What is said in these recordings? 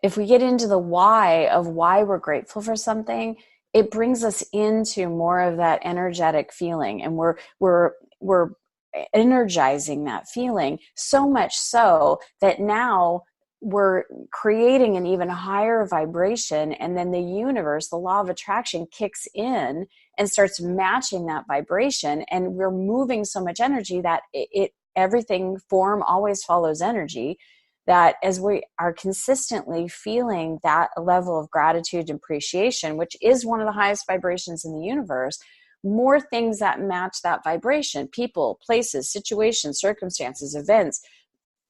if we get into the why of why we're grateful for something, it brings us into more of that energetic feeling, and we're energizing that feeling so much so that now we're creating an even higher vibration, and then the universe, the law of attraction, kicks in and starts matching that vibration, and we're moving so much energy that everything, form always follows energy, that as we are consistently feeling that level of gratitude and appreciation, which is one of the highest vibrations in the universe, more things that match that vibration, people, places, situations, circumstances, events,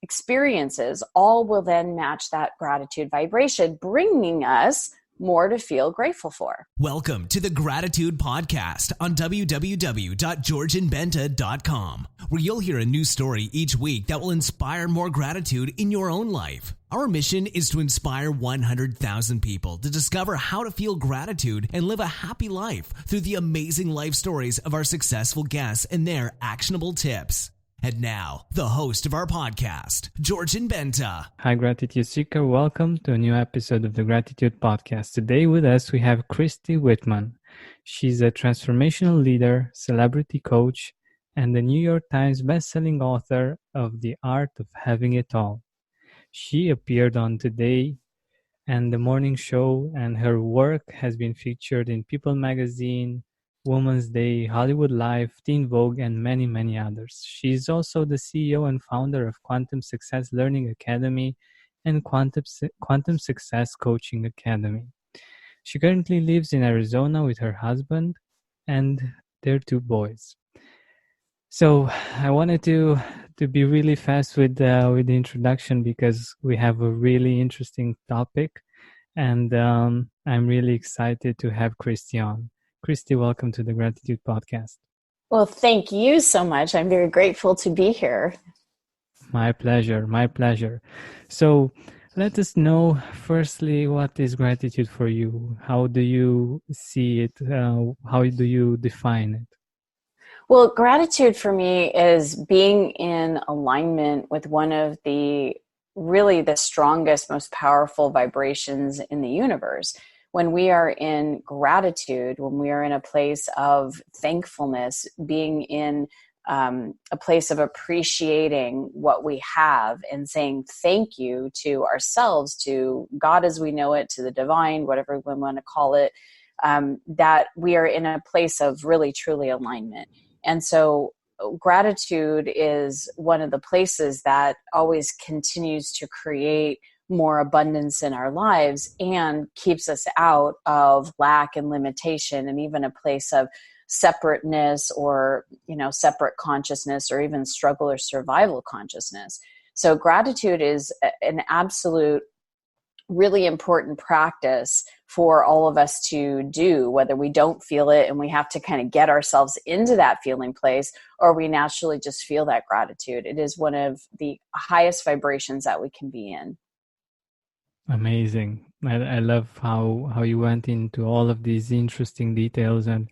experiences, all will then match that gratitude vibration, bringing us more to feel grateful for. Welcome to the Gratitude Podcast on www.georgianbenta.com, where you'll hear a new story each week that will inspire more gratitude in your own life. Our mission is to inspire 100,000 people to discover how to feel gratitude and live a happy life through the amazing life stories of our successful guests and their actionable tips. And now, the host of our podcast, Georgian Benta. Hi, Gratitude Seeker. Welcome to a new episode of the Gratitude Podcast. Today with us, we have Christy Whitman. She's a transformational leader, celebrity coach, and the New York Times bestselling author of The Art of Having It All. She appeared on Today and The Morning Show, and her work has been featured in People magazine, Women's Day, Hollywood Life, Teen Vogue, and many, many others. She is also the CEO and founder of Quantum Success Learning Academy and Quantum Success Coaching Academy. She currently lives in Arizona with her husband and their 2 boys. So I wanted to be really fast with the introduction because we have a really interesting topic, and I'm really excited to have Christy on. Christy, welcome to the Gratitude Podcast. Well, thank you so much. I'm very grateful to be here. My pleasure, my pleasure. So let us know, firstly, what is gratitude for you? How do you see it? How do you define it? Well, gratitude for me is being in alignment with one of the strongest, most powerful vibrations in the universe. When we are in gratitude, when we are in a place of thankfulness, being in a place of appreciating what we have and saying thank you to ourselves, to God as we know it, to the divine, whatever we want to call it, that we are in a place of really, truly alignment. And so gratitude is one of the places that always continues to create more abundance in our lives and keeps us out of lack and limitation, and even a place of separateness or, separate consciousness, or even struggle or survival consciousness. So gratitude is an absolute, really important practice for all of us to do, whether we don't feel it and we have to kind of get ourselves into that feeling place, or we naturally just feel that gratitude. It is one of the highest vibrations that we can be in. Amazing. I love how you went into all of these interesting details and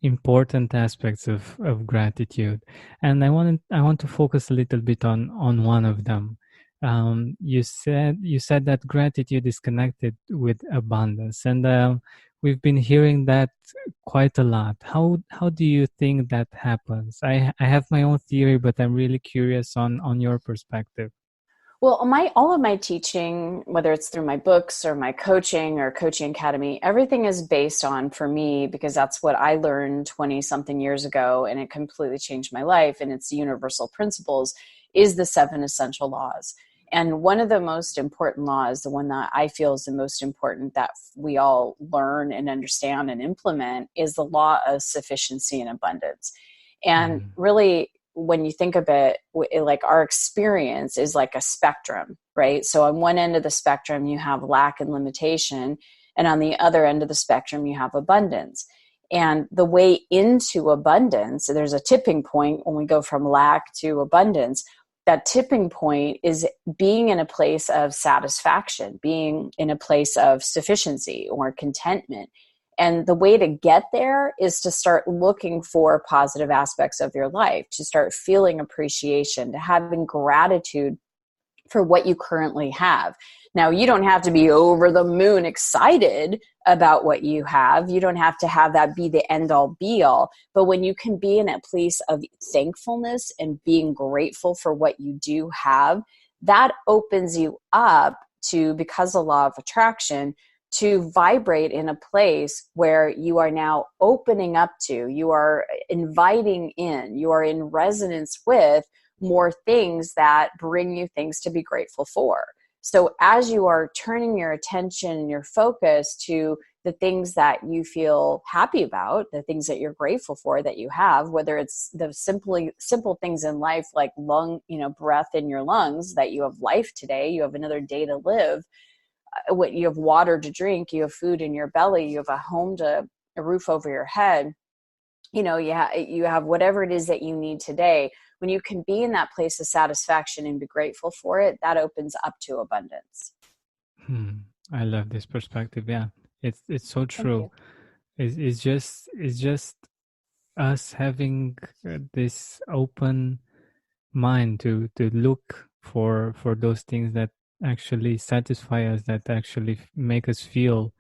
important aspects of gratitude. And I want to focus a little bit on one of them. You said that gratitude is connected with abundance, and we've been hearing that quite a lot. How do you think that happens? I have my own theory, but I'm really curious on your perspective. Well, all of my teaching, whether it's through my books or my coaching or coaching academy, everything is based on, for me, because that's what I learned 20 something years ago, and it completely changed my life. And it's universal principles, is the 7 essential laws. And one of the most important laws, the one that I feel is the most important that we all learn and understand and implement, is the law of sufficiency and abundance. And really, when you think of it, like our experience is like a spectrum, right? So on one end of the spectrum, you have lack and limitation. And on the other end of the spectrum, you have abundance. And the way into abundance, so there's a tipping point when we go from lack to abundance. That tipping point is being in a place of satisfaction, being in a place of sufficiency or contentment. And the way to get there is to start looking for positive aspects of your life, to start feeling appreciation, to having gratitude for what you currently have, Now, you don't have to be over the moon excited about what you have. You don't have to have that be the end all be all. But when you can be in a place of thankfulness and being grateful for what you do have, that opens you up to, because of law of attraction, to vibrate in a place where you are now opening up to, you are inviting in, you are in resonance with more things that bring you things to be grateful for. So as you are turning your attention and your focus to the things that you feel happy about, the things that you're grateful for that you have, whether it's the simple things in life like breath in your lungs, that you have life today, you have another day to live, what you have water to drink, you have food in your belly, you have a roof over your head, you have whatever it is that you need today. When you can be in that place of satisfaction and be grateful for it, that opens up to abundance. I love this perspective. Yeah, it's so true. It's just us having this open mind to look for those things that actually satisfy us, that actually make us feel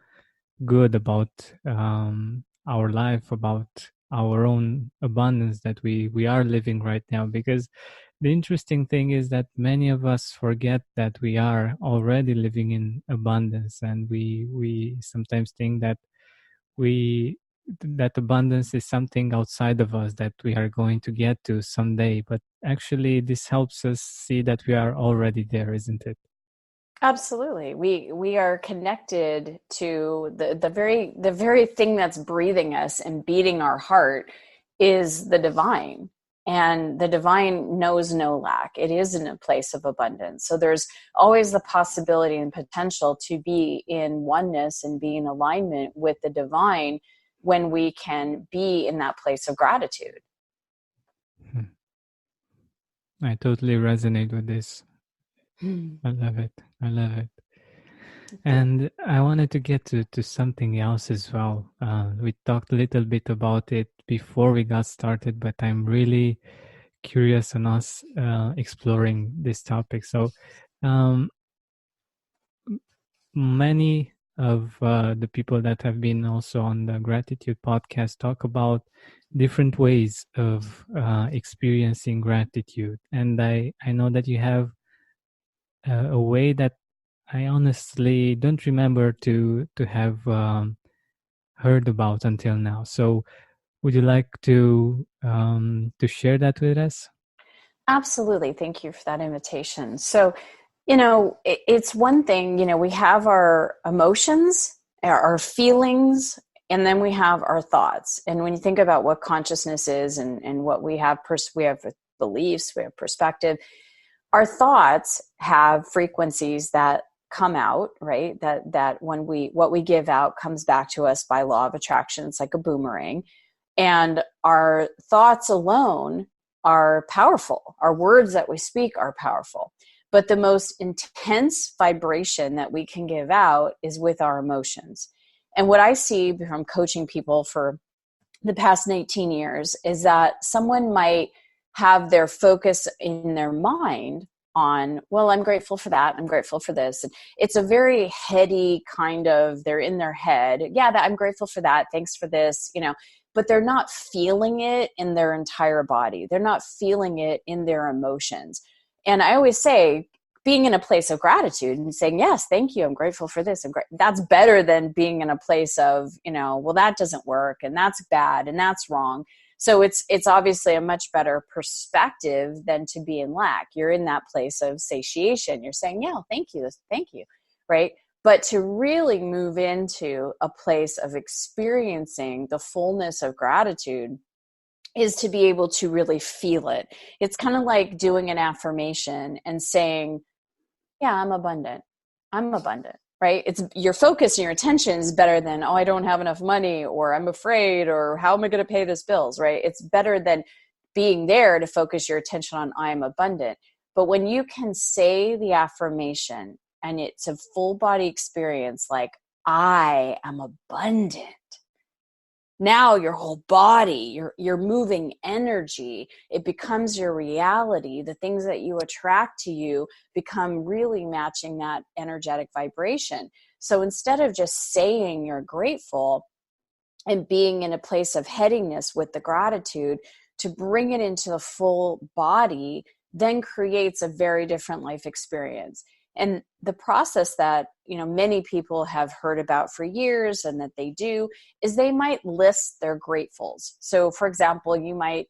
good about our life, about our own abundance that we are living right now. Because the interesting thing is that many of us forget that we are already living in abundance, and we sometimes think that that abundance is something outside of us that we are going to get to someday. But actually this helps us see that we are already there, isn't it? Absolutely. We are connected to the very thing that's breathing us and beating our heart is the divine. And the divine knows no lack. It is in a place of abundance. So there's always the possibility and potential to be in oneness and be in alignment with the divine when we can be in that place of gratitude. I totally resonate with this. I love it. I love it. And I wanted to get to something else as well. We talked a little bit about it before we got started, but I'm really curious on us exploring this topic. So many of the people that have been also on the Gratitude podcast talk about different ways of experiencing gratitude. And I know that you have a way that I honestly don't remember to have heard about until now. So would you like to share that with us? Absolutely. Thank you for that invitation. So, it's one thing, we have our emotions, our feelings, and then we have our thoughts. And when you think about what consciousness is and what we have, we have beliefs, we have perspective. Our thoughts have frequencies that come out, right? That what we give out comes back to us by law of attraction. It's like a boomerang. And our thoughts alone are powerful. Our words that we speak are powerful. But the most intense vibration that we can give out is with our emotions. And what I see from coaching people for the past 18 years is that someone might have their focus in their mind on, well, I'm grateful for that, I'm grateful for this. And it's a very heady kind of, they're in their head, I'm grateful for that, thanks for this, but they're not feeling it in their entire body. They're not feeling it in their emotions. And I always say, being in a place of gratitude and saying, yes, thank you, I'm grateful for this, that's better than being in a place of, well, that doesn't work, and that's bad, and that's wrong. So it's obviously a much better perspective than to be in lack. You're in that place of satiation. You're saying, yeah, thank you, right? But to really move into a place of experiencing the fullness of gratitude is to be able to really feel it. It's kind of like doing an affirmation and saying, yeah, I'm abundant, right? It's your focus and your attention is better than, oh, I don't have enough money, or I'm afraid, or how am I going to pay this bills, right? It's better than being there to focus your attention on I am abundant. But when you can say the affirmation and it's a full body experience, like I am abundant, Now your whole body, you're moving energy. It becomes your reality. The things that you attract to you become really matching that energetic vibration. So instead of just saying you're grateful and being in a place of headiness with the gratitude, to bring it into the full body then creates a very different life experience. And the process that, many people have heard about for years and that they do is they might list their gratefuls. So for example, you might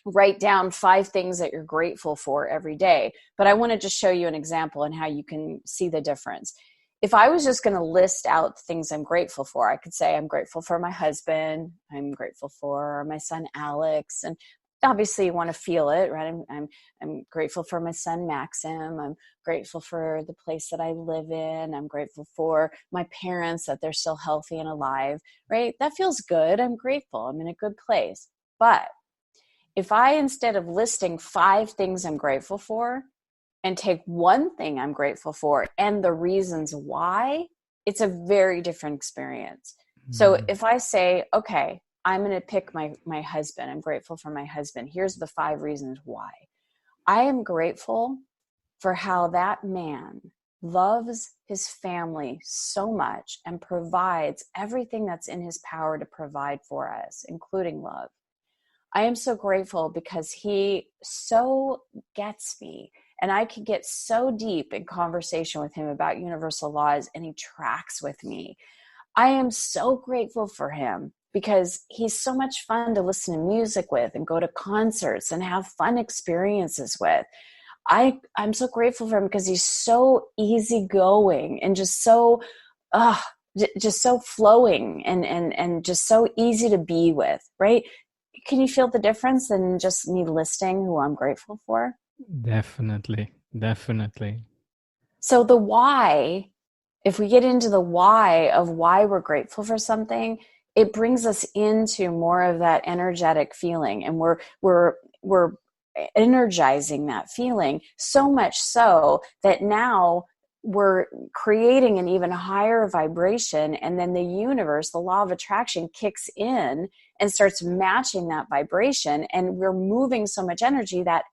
write down 5 things that you're grateful for every day. But I want to just show you an example and how you can see the difference. If I was just going to list out things I'm grateful for, I could say I'm grateful for my husband, I'm grateful for my son Alex, and obviously you want to feel it, right? I'm grateful for my son Maxim. I'm grateful for the place that I live in. I'm grateful for my parents, that they're still healthy and alive, right? That feels good. I'm grateful. I'm in a good place. But if I, instead of listing 5 things I'm grateful for, and take one thing I'm grateful for and the reasons why, it's a very different experience. So if I say, okay, I'm going to pick my husband. I'm grateful for my husband. Here's the 5 reasons why. I am grateful for how that man loves his family so much and provides everything that's in his power to provide for us, including love. I am so grateful because he so gets me, and I can get so deep in conversation with him about universal laws, and he tracks with me. I am so grateful for him because he's so much fun to listen to music with and go to concerts and have fun experiences with. I'm so grateful for him because he's so easygoing and just so flowing and just so easy to be with, right? Can you feel the difference in just me listing who I'm grateful for? Definitely. So the why, if we get into the why of why we're grateful for something, it brings us into more of that energetic feeling, and we're energizing that feeling so much so that now we're creating an even higher vibration, and then the universe, the law of attraction, kicks in and starts matching that vibration, and we're moving so much energy that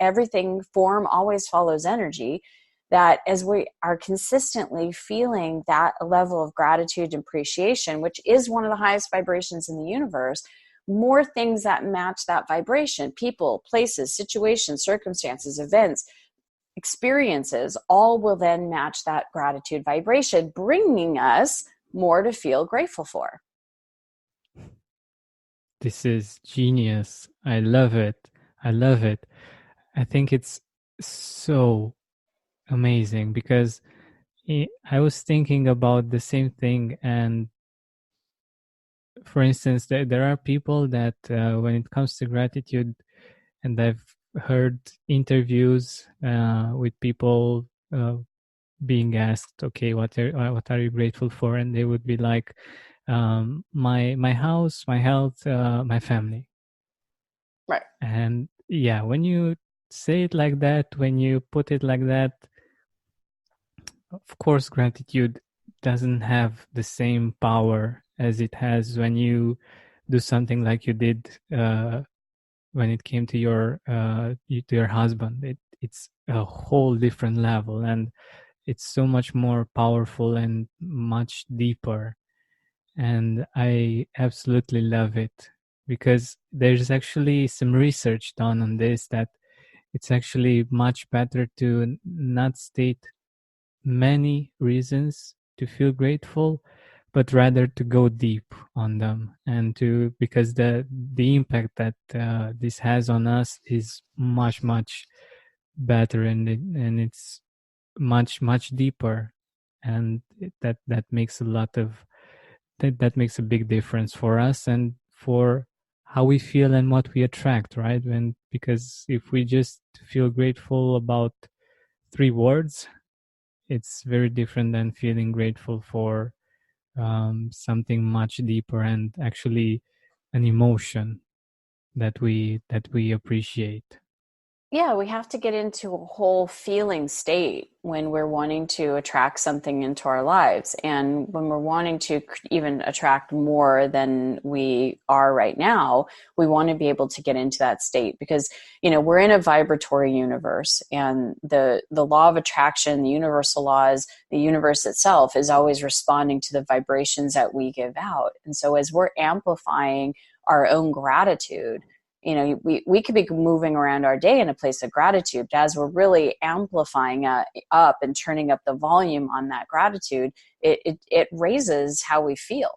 everything, form always follows energy, that as we are consistently feeling that level of gratitude and appreciation, which is one of the highest vibrations in the universe, more things that match that vibration, people, places, situations, circumstances, events, experiences, all will then match that gratitude vibration, bringing us more to feel grateful for. This is genius. I love it. I think it's so amazing because I was thinking about the same thing. And for instance, there are people that when it comes to gratitude, and I've heard interviews with people being asked, okay, what are you grateful for? And they would be like, my house, my health, my family. Right. And yeah, when you say it like that, when you put it like that, of course, gratitude doesn't have the same power as it has when you do something like you did when it came to your husband. It's a whole different level, and it's so much more powerful and much deeper. And I absolutely love it because there's actually some research done on this, that it's actually much better to not state many reasons to feel grateful, but rather to go deep on them, and because the impact that this has on us is much better, and it's much deeper, and that makes a lot of that makes a big difference for us and for how we feel and what we attract, right? Because if we just feel grateful about 3 words, it's very different than feeling grateful for something much deeper and actually an emotion that we appreciate. Yeah, we have to get into a whole feeling state when we're wanting to attract something into our lives. And when we're wanting to even attract more than we are right now, we want to be able to get into that state because, we're in a vibratory universe, and the law of attraction, the universal laws, the universe itself is always responding to the vibrations that we give out. And so as we're amplifying our own gratitude, we could be moving around our day in a place of gratitude, but as we're really amplifying up and turning up the volume on that gratitude, it raises how we feel.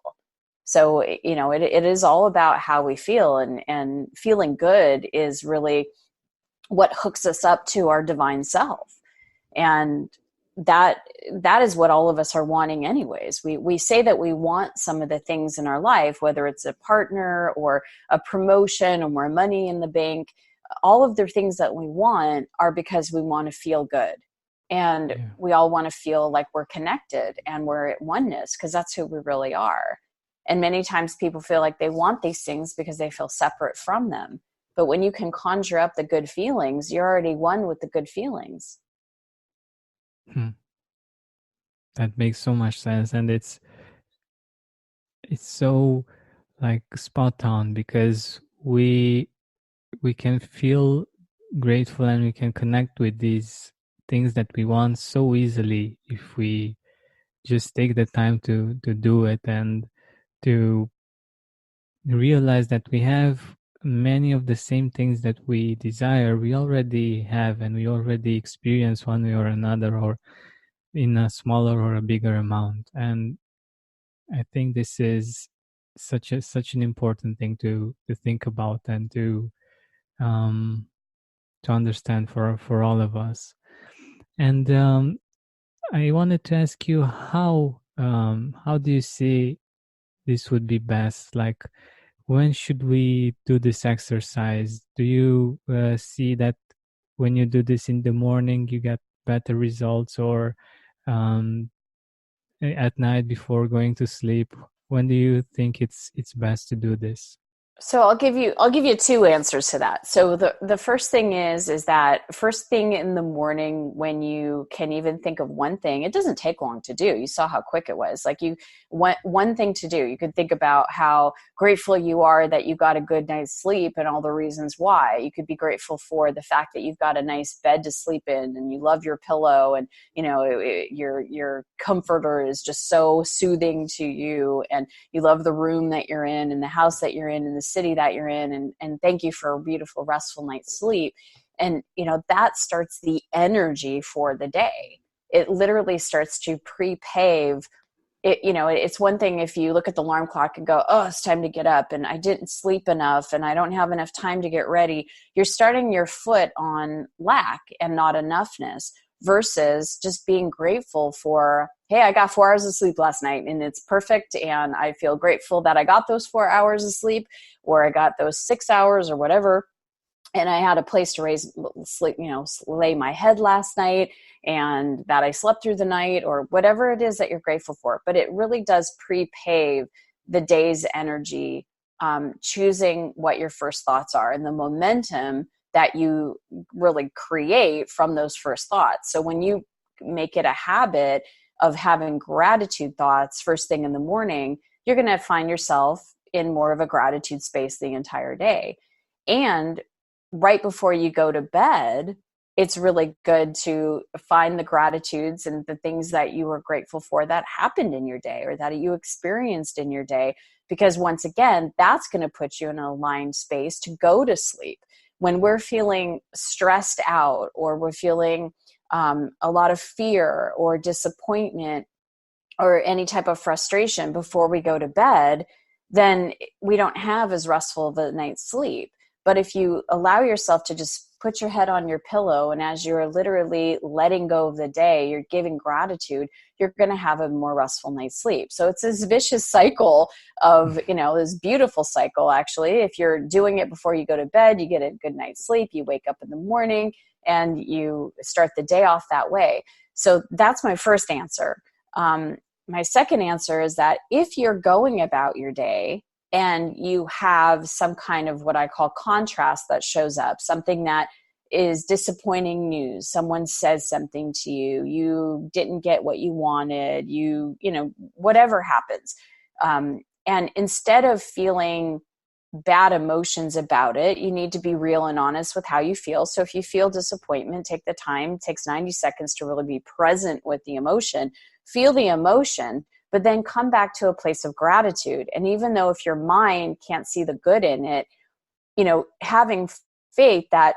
So, it is all about how we feel, and feeling good is really what hooks us up to our divine self. And that is what all of us are wanting anyways. We say that we want some of the things in our life, whether it's a partner or a promotion or more money in the bank. All of the things that we want are because we want to feel good. And we all want to feel like we're connected and we're at oneness, because that's who we really are. And many times people feel like they want these things because they feel separate from them. But when you can conjure up the good feelings, you're already one with the good feelings. Hmm. That makes so much sense, and it's so like spot on, because we can feel grateful and we can connect with these things that we want so easily if we just take the time to do it, and to realize that we have many of the same things that we desire, we already have, and we already experience one way or another, or in a smaller or a bigger amount. And I think this is such an important thing to think about, and um, to understand for all of us. And I wanted to ask you, how do you see this would be best? Like, when should we do this exercise? Do you see that when you do this in the morning, you get better results, or um, at night before going to sleep? When do you think it's best to do this? So I'll give you two answers to that. So the first thing is that first thing in the morning, when you can even think of one thing, it doesn't take long to do. You saw how quick it was. Like, you want one thing to do. You could think about how grateful you are that you got a good night's sleep and all the reasons why. You could be grateful for the fact that you've got a nice bed to sleep in and you love your pillow, and your comforter is just so soothing to you, and you love the room that you're in and the house that you're in and the city that you're in, and thank you for a beautiful, restful night's sleep. And, that starts the energy for the day. It literally starts to pre-pave it. It's one thing if you look at the alarm clock and go, oh, it's time to get up, and I didn't sleep enough, and I don't have enough time to get ready. You're starting your foot on lack and not enoughness, versus just being grateful for, hey, I got 4 hours of sleep last night and it's perfect, and I feel grateful that I got those 4 hours of sleep, or I got those 6 hours or whatever, and I had a place to lay my head last night, and that I slept through the night, or whatever it is that you're grateful for. But it really does pre-pave the day's energy, choosing what your first thoughts are and the momentum that you really create from those first thoughts. So when you make it a habit of having gratitude thoughts first thing in the morning, you're going to find yourself in more of a gratitude space the entire day. And right before you go to bed, it's really good to find the gratitudes and the things that you were grateful for that happened in your day or that you experienced in your day. Because once again, that's going to put you in an aligned space to go to sleep. When we're feeling stressed out, or we're feeling a lot of fear or disappointment or any type of frustration before we go to bed, then we don't have as restful of a night's sleep. But if you allow yourself to just put your head on your pillow, and as you're literally letting go of the day, you're giving gratitude, you're going to have a more restful night's sleep. So it's this vicious cycle of, this beautiful cycle, actually. If you're doing it before you go to bed, you get a good night's sleep, you wake up in the morning, and you start the day off that way. So that's my first answer. My second answer is that if you're going about your day and you have some kind of what I call contrast that shows up, something that is disappointing news. Someone says something to you, you didn't get what you wanted, whatever happens. And instead of feeling bad emotions about it, you need to be real and honest with how you feel. So if you feel disappointment, take the time. It takes 90 seconds to really be present with the emotion, feel the emotion, but then come back to a place of gratitude. And even though if your mind can't see the good in it, having faith that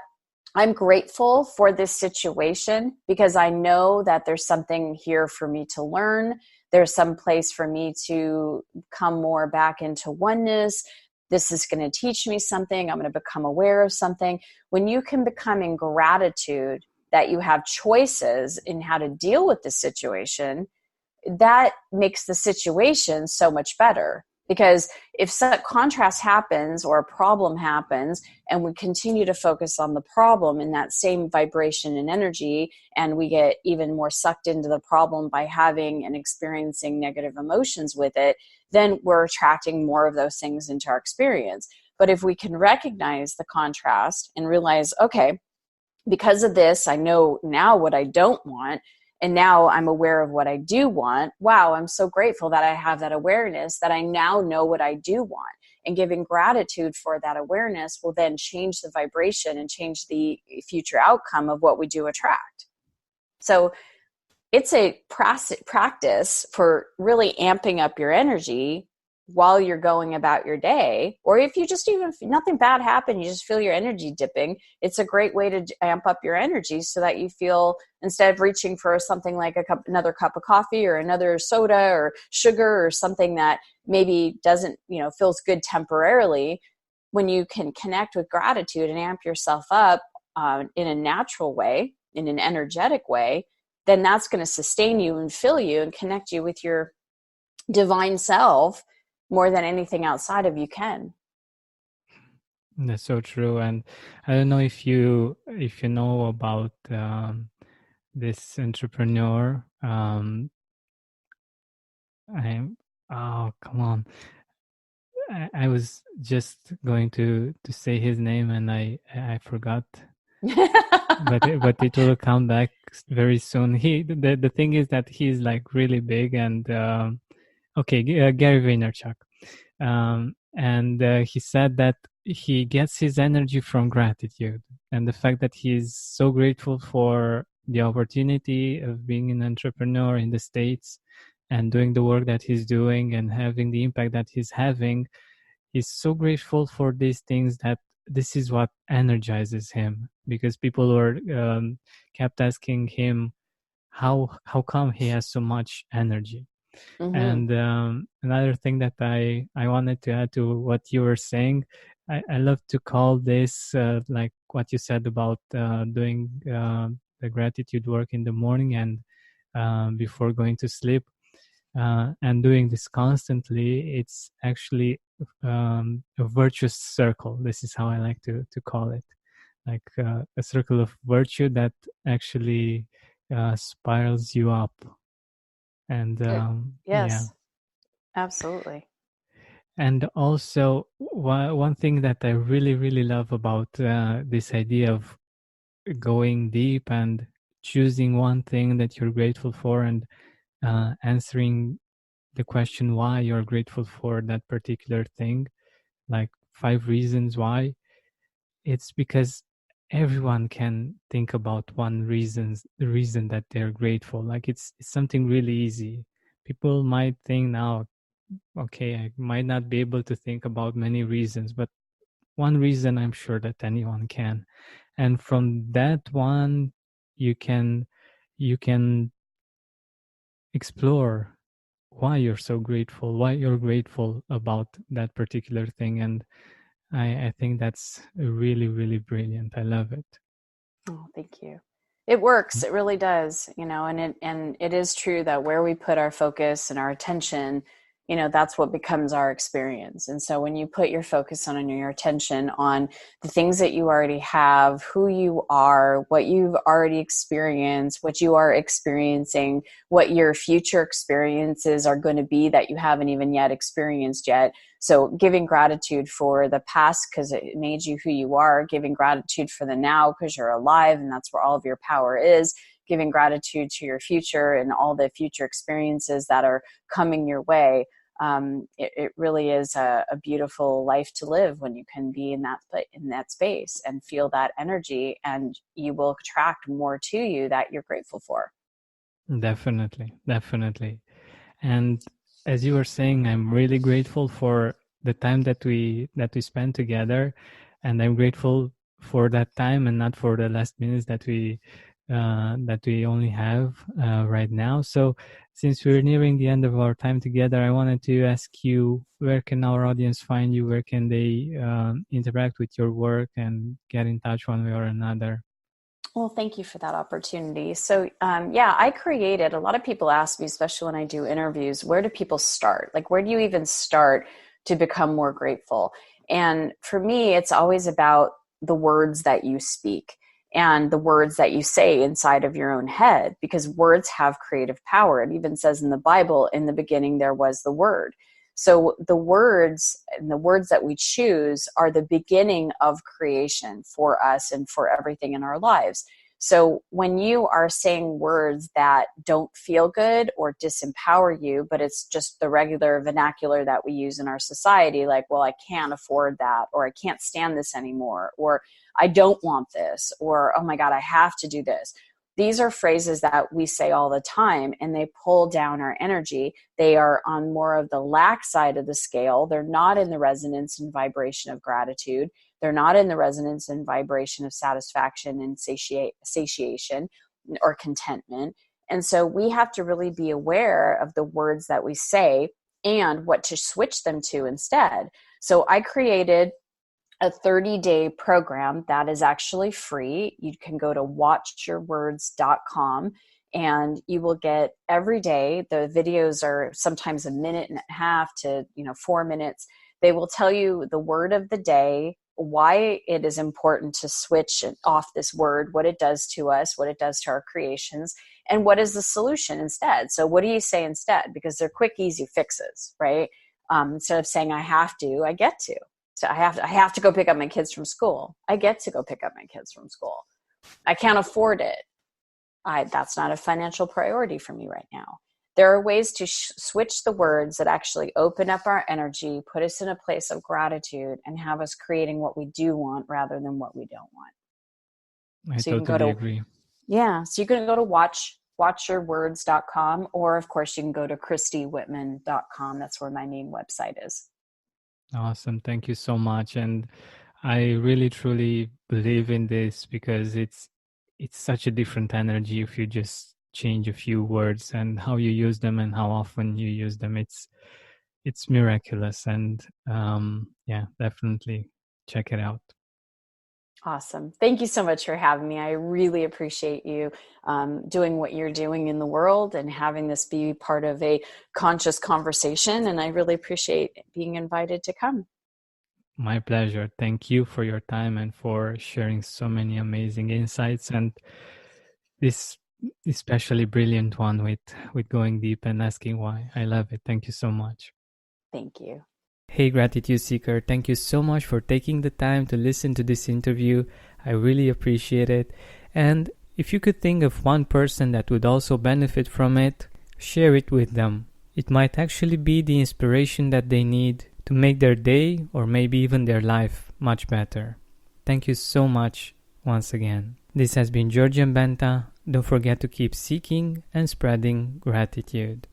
I'm grateful for this situation because I know that there's something here for me to learn. There's some place for me to come more back into oneness. This is going to teach me something. I'm going to become aware of something. When you can become in gratitude that you have choices in how to deal with the situation, that makes the situation so much better. Because if some contrast happens or a problem happens and we continue to focus on the problem in that same vibration and energy, and we get even more sucked into the problem by having and experiencing negative emotions with it, then we're attracting more of those things into our experience. But if we can recognize the contrast and realize, okay, because of this, I know now what I don't want, and now I'm aware of what I do want. Wow, I'm so grateful that I have that awareness, that I now know what I do want. And giving gratitude for that awareness will then change the vibration and change the future outcome of what we do attract. So it's a practice for really amping up your energy while you're going about your day. Or if you just even nothing bad happened, you just feel your energy dipping, it's a great way to amp up your energy so that you feel, instead of reaching for something like another cup of coffee or another soda or sugar or something that maybe doesn't, feels good temporarily, when you can connect with gratitude and amp yourself up in a natural way, in an energetic way, then that's going to sustain you and fill you and connect you with your divine self more than anything outside of you can. That's so true. And I don't know if you know about this entrepreneur. Oh, come on. I was just going to say his name and I forgot. but it will come back very soon. The thing is that he's like really big and Gary Vaynerchuk. And he said that he gets his energy from gratitude, and the fact that he's so grateful for the opportunity of being an entrepreneur in the States and doing the work that he's doing and having the impact that he's having. He's so grateful for these things that this is what energizes him, because people were kept asking him how come he has so much energy. Mm-hmm. And another thing that I wanted to add to what you were saying, I love to call this like what you said about doing the gratitude work in the morning and before going to sleep, and doing this constantly. It's actually a virtuous circle. This is how I like to call it, like a circle of virtue that actually spirals you up. And yes, yeah, absolutely. And also one thing that I really, really love about this idea of going deep and choosing one thing that you're grateful for and answering the question why you're grateful for that particular thing, like 5 reasons why. It's because everyone can think about the reason that they're grateful. Like it's something really easy. People might think now, okay, I might not be able to think about many reasons, but one reason I'm sure that anyone can. And from that one, you can explore why you're so grateful, why you're grateful about that particular thing. And I think that's really, really brilliant. I love it. Oh, thank you. It works. It really does, and it is true that where we put our focus and our attention, that's what becomes our experience. And so when you put your focus on and your attention on the things that you already have, who you are, what you've already experienced, what you are experiencing, what your future experiences are going to be that you haven't even yet experienced yet. So giving gratitude for the past because it made you who you are, giving gratitude for the now because you're alive and that's where all of your power is, giving gratitude to your future and all the future experiences that are coming your way. It really is a beautiful life to live when you can be in that space and feel that energy, and you will attract more to you that you're grateful for. Definitely. And as you were saying, I'm really grateful for the time that we spent together, and I'm grateful for that time and not for the last minutes that we only have right now. So since we're nearing the end of our time together, I wanted to ask you, where can our audience find you? Where can they interact with your work and get in touch one way or another? Well, thank you for that opportunity. So, I created, a lot of people ask me, especially when I do interviews, where do people start? Like, where do you even start to become more grateful? And for me, it's always about the words that you speak and the words that you say inside of your own head, because words have creative power. It even says in the Bible, in the beginning, there was the Word. So the words and the words that we choose are the beginning of creation for us and for everything in our lives. So when you are saying words that don't feel good or disempower you, but it's just the regular vernacular that we use in our society, like, well, I can't afford that, or I can't stand this anymore, or I don't want this, or, oh my God, I have to do this. These are phrases that we say all the time, and they pull down our energy. They are on more of the lack side of the scale. They're not in the resonance and vibration of gratitude. They're not in the resonance and vibration of satisfaction and satiation or contentment. And so we have to really be aware of the words that we say and what to switch them to instead. So I created a 30-day program that is actually free. You can go to watchyourwords.com and you will get every day. The videos are sometimes a minute and a half to 4 minutes. They will tell you the word of the day, why it is important to switch off this word, what it does to us, what it does to our creations, and what is the solution instead. So what do you say instead? Because they're quick, easy fixes, right? Instead of saying I have to, I get to. So I have to go pick up my kids from school. I get to go pick up my kids from school. I can't afford it. That's not a financial priority for me right now. There are ways to switch the words that actually open up our energy, put us in a place of gratitude, and have us creating what we do want rather than what we don't want. I totally agree. Yeah. So you can go to watchyourwords.com, or of course you can go to christywhitman.com. That's where my main website is. Awesome. Thank you so much. And I really, truly believe in this, because it's such a different energy if you just change a few words and how you use them and how often you use them. It's miraculous. And definitely check it out. Awesome. Thank you so much for having me. I really appreciate you doing what you're doing in the world and having this be part of a conscious conversation. And I really appreciate being invited to come. My pleasure. Thank you for your time and for sharing so many amazing insights, and this especially brilliant one with going deep and asking why. I love it. Thank you so much. Thank you. Hey, Gratitude Seeker, thank you so much for taking the time to listen to this interview. I really appreciate it. And if you could think of one person that would also benefit from it, share it with them. It might actually be the inspiration that they need to make their day or maybe even their life much better. Thank you so much once again. This has been Georgian Benta. Don't forget to keep seeking and spreading gratitude.